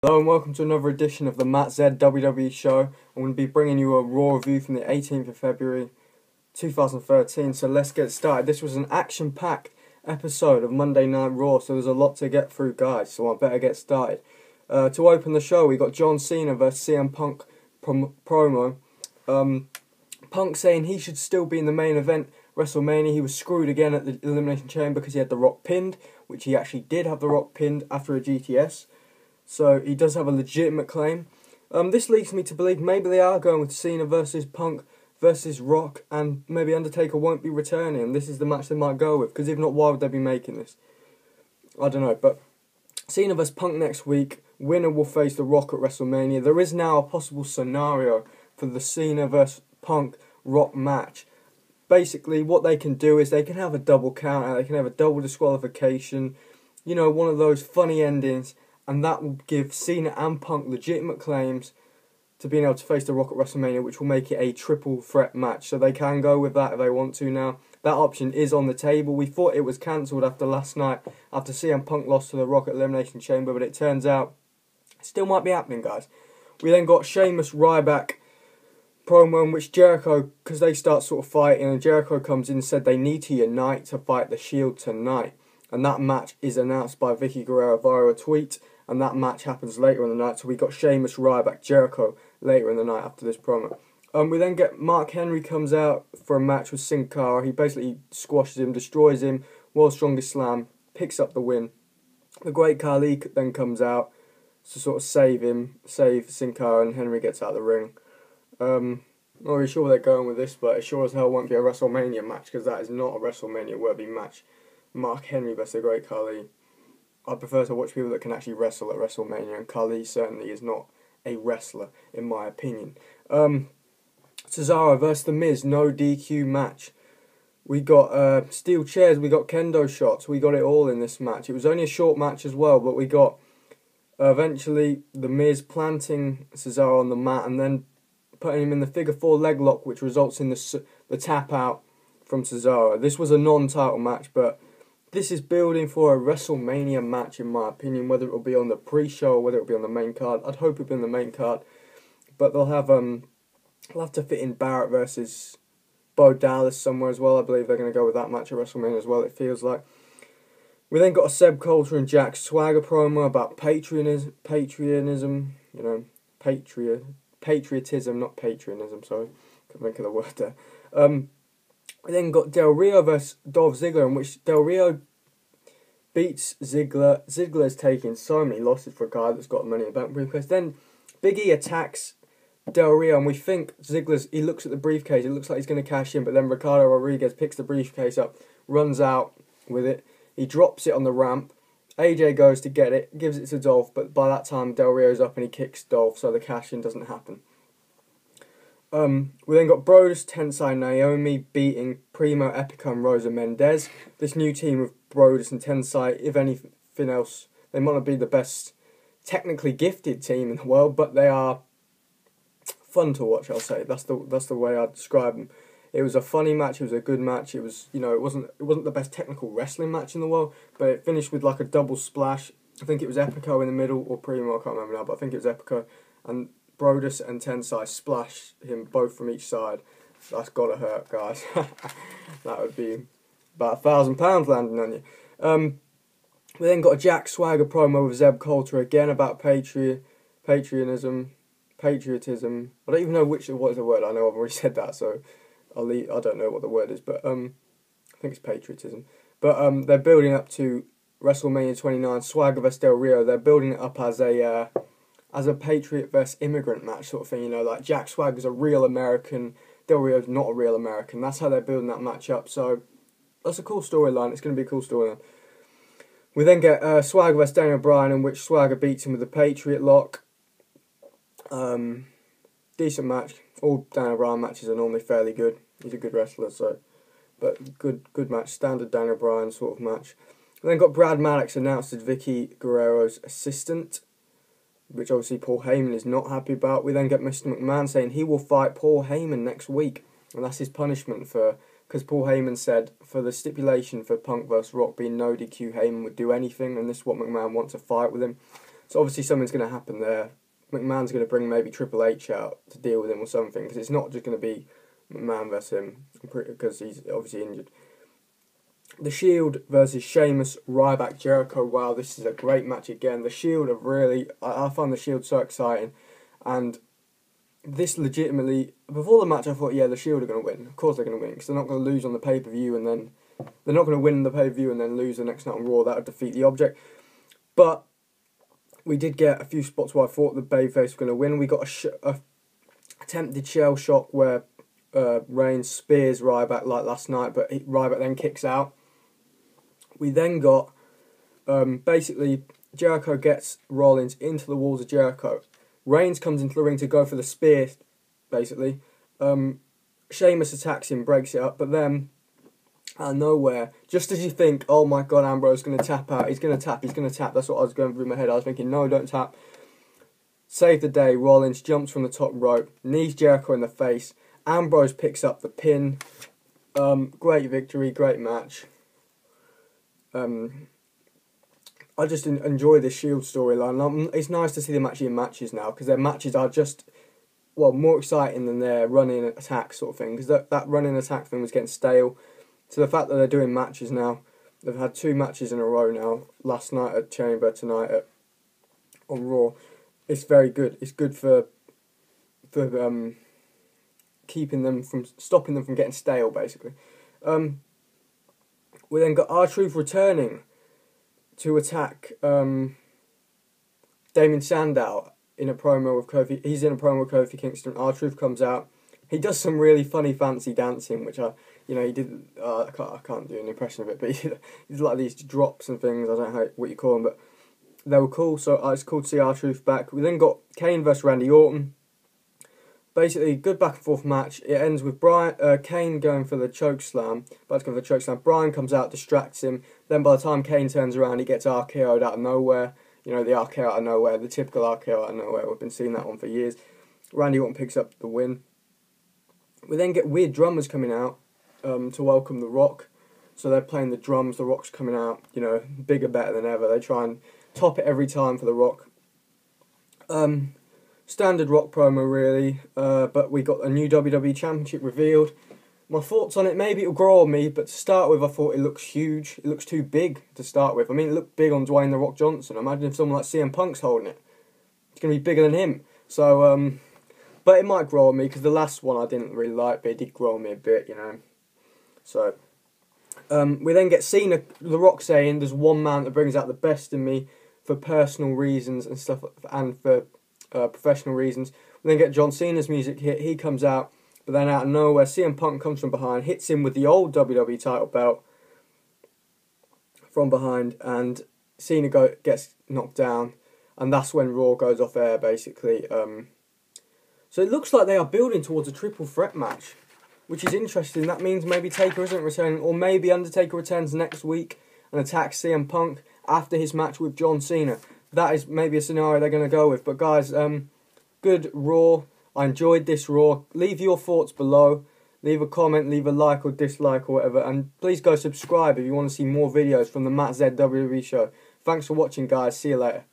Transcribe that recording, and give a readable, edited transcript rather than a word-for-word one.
Hello and welcome to another edition of the Matt Z WWE show. I'm going to be bringing you a Raw review from the 18th of February 2013, so let's get started. This was an action-packed episode of Monday Night Raw, so there's a lot to get through, guys, so I better get started. To open the show, we got John Cena vs CM Punk promo. Punk saying he should still be in the main event WrestleMania. He was screwed again at the Elimination Chamber because he had The Rock pinned, which he actually did have The Rock pinned after a GTS. So he does have a legitimate claim. This leads me to believe maybe they are going with Cena versus Punk versus Rock, and maybe Undertaker won't be returning, and this is the match they might go with, because if not, why would they be making this? I don't know, but Cena versus Punk next week. Winner will face The Rock at WrestleMania. There is now a possible scenario for the Cena versus Punk Rock match. Basically, what they can do is they can have a double count, they can have a double disqualification, you know, one of those funny endings, and that will give Cena and Punk legitimate claims to being able to face The Rock at WrestleMania, which will make it a triple threat match. So they can go with that if they want to now. That option is on the table. We thought it was cancelled after last night, after CM Punk lost to The Rock at Elimination Chamber, but it turns out it still might be happening, guys. We then got Sheamus Ryback promo in which Jericho, because they start sort of fighting, and Jericho comes in and said they need to unite to fight the Shield tonight. And that match is announced by Vicky Guerrero via a tweet, and that match happens later in the night. So we got Sheamus, Ryback, Jericho later in the night after this promo. We then get Mark Henry comes out for a match with Sin Cara. He basically squashes him, destroys him, World's Strongest Slam, picks up the win. The Great Khali then comes out to sort of save Sin Cara, and Henry gets out of the ring. Not really sure where they're going with this, but it sure as hell won't be a WrestleMania match, because that is not a WrestleMania worthy match. Mark Henry versus the Great Khali. I prefer to watch people that can actually wrestle at WrestleMania, and Khali certainly is not a wrestler, in my opinion. Cesaro versus The Miz, no DQ match. We got steel chairs, we got kendo shots, we got it all in this match. It was only a short match as well, but we got eventually The Miz planting Cesaro on the mat and then putting him in the figure 4 leg lock, which results in the tap out from Cesaro. This was a non-title match, but this is building for a WrestleMania match, in my opinion, whether it will be on the pre-show or whether it will be on the main card. I'd hope it will be on the main card, but they'll have to fit in Barrett versus Bo Dallas somewhere as well. I believe they're going to go with that match at WrestleMania as well, it feels like. We then got a Seb Coulter and Jack Swagger promo about patriotism, you know, patriotism, not patriotism, sorry. Couldn't think of the word there. We then got Del Rio versus Dolph Ziggler, in which Del Rio beats Ziggler. Ziggler is taking so many losses for a guy that's got money in the bank briefcase. Then Big E attacks Del Rio, and we think he looks at the briefcase, it looks like he's going to cash in, but then Ricardo Rodriguez picks the briefcase up, runs out with it, he drops it on the ramp, AJ goes to get it, gives it to Dolph, but by that time Del Rio's up and he kicks Dolph, so the cash in doesn't happen. We then got Brodus, Tensai, Naomi beating Primo, Epico and Rosa Mendes. This new team of Brodus and Tensai, if anything else, they might not be the best technically gifted team in the world, but they are fun to watch, I'll say. That's the way I'd describe them. It was a funny match, it was a good match, it was, you know, it wasn't the best technical wrestling match in the world, but it finished with like a double splash. I think it was Epico in the middle, or Primo, I can't remember now, but I think it was Epico, and Brodus and Tensai splash him both from each side. That's gotta hurt, guys. That would be about £1,000 landing on you. We then got a Jack Swagger promo with Seb Coulter again about patriotism. I don't even know what is the word. I know I've already said that, so I don't know what the word is, but I think it's patriotism. But they're building up to WrestleMania 29, Swagger vs Del Rio. They're building it up as a patriot versus immigrant match sort of thing, you know, like Jack Swagger's a real American, Del Rio's not a real American. That's how they're building that match up, so that's a cool storyline. It's going to be a cool storyline. We then get Swagger vs Daniel Bryan, in which Swagger beats him with the Patriot Lock. Decent match. All Daniel Bryan matches are normally fairly good. He's a good wrestler, so, but good match, standard Daniel Bryan sort of match. We then got Brad Maddox announced as Vicky Guerrero's assistant, which obviously Paul Heyman is not happy about. We then get Mr. McMahon saying he will fight Paul Heyman next week, and that's his punishment because Paul Heyman said for the stipulation for Punk vs Rock being no DQ, Heyman would do anything, and this is what McMahon wants, to fight with him. So obviously something's going to happen there. McMahon's going to bring maybe Triple H out to deal with him or something, because it's not just going to be McMahon versus him, because he's obviously injured. The Shield versus Sheamus, Ryback, Jericho. Wow, this is a great match again. The Shield have really... I find the Shield so exciting. And this legitimately... Before the match, I thought, yeah, the Shield are going to win. Of course they're going to win, because they're not going to lose on the pay-per-view and then... They're not going to win the pay-per-view and then lose the next night on Raw. That would defeat the object. But we did get a few spots where I thought the Babyface was going to win. We got a attempted shell shock where Reigns spears Ryback like last night, but Ryback then kicks out. We then got, basically, Jericho gets Rollins into the walls of Jericho. Reigns comes into the ring to go for the spear, basically. Sheamus attacks him, breaks it up, but then, out of nowhere, just as you think, oh my god, Ambrose is going to tap out, he's going to tap, that's what I was going through my head. I was thinking, no, don't tap. Save the day, Rollins jumps from the top rope, knees Jericho in the face. Ambrose picks up the pin. Great victory, great match. I just enjoy this Shield storyline. It's nice to see them actually in matches now, because their matches are just, well, more exciting than their running attack sort of thing, because that running attack thing was getting stale. So the fact that they're doing matches now, they've had 2 matches in a row now, last night at Chamber, tonight on Raw. It's very good. It's good for keeping them from, stopping them from getting stale, basically. We then got R-Truth returning to attack Damien Sandow in a promo with Kofi. He's in a promo with Kofi Kingston. R-Truth comes out. He does some really funny, fancy dancing, which he did. I can't do an impression of it, but he's like these drops and things. I don't know what you call them, but they were cool. So it's cool to see R-Truth back. We then got Kane versus Randy Orton. Basically, good back and forth match. It ends with Kane going for the choke slam. About to go for the choke slam. Bryan comes out, distracts him. Then by the time Kane turns around, he gets RKO'd out of nowhere. You know, the RKO out of nowhere, the typical RKO out of nowhere. We've been seeing that one for years. Randy Orton picks up the win. We then get weird drummers coming out to welcome The Rock. So they're playing the drums. The Rock's coming out, you know, bigger, better than ever. They try and top it every time for The Rock. Standard Rock promo, really, but we got a new WWE Championship revealed. My thoughts on it, maybe it'll grow on me, but to start with, I thought it looks huge. It looks too big to start with. I mean, it looked big on Dwayne The Rock Johnson. Imagine if someone like CM Punk's holding it. It's going to be bigger than him. So, but it might grow on me, because the last one I didn't really like, but it did grow on me a bit, you know. So, we then get Cena, The Rock saying, there's one man that brings out the best in me for personal reasons and stuff, and for professional reasons. We then get John Cena's music hit. He comes out, but then out of nowhere, CM Punk comes from behind, hits him with the old WWE title belt from behind, and Cena gets knocked down, and that's when Raw goes off air, basically. So it looks like they are building towards a triple threat match, which is interesting. That means maybe Taker isn't returning, or maybe Undertaker returns next week and attacks CM Punk after his match with John Cena. That is maybe a scenario they're going to go with. But guys, good Raw. I enjoyed this Raw. Leave your thoughts below. Leave a comment, leave a like or dislike or whatever. And please go subscribe if you want to see more videos from the Matt Z WWE show. Thanks for watching, guys. See you later.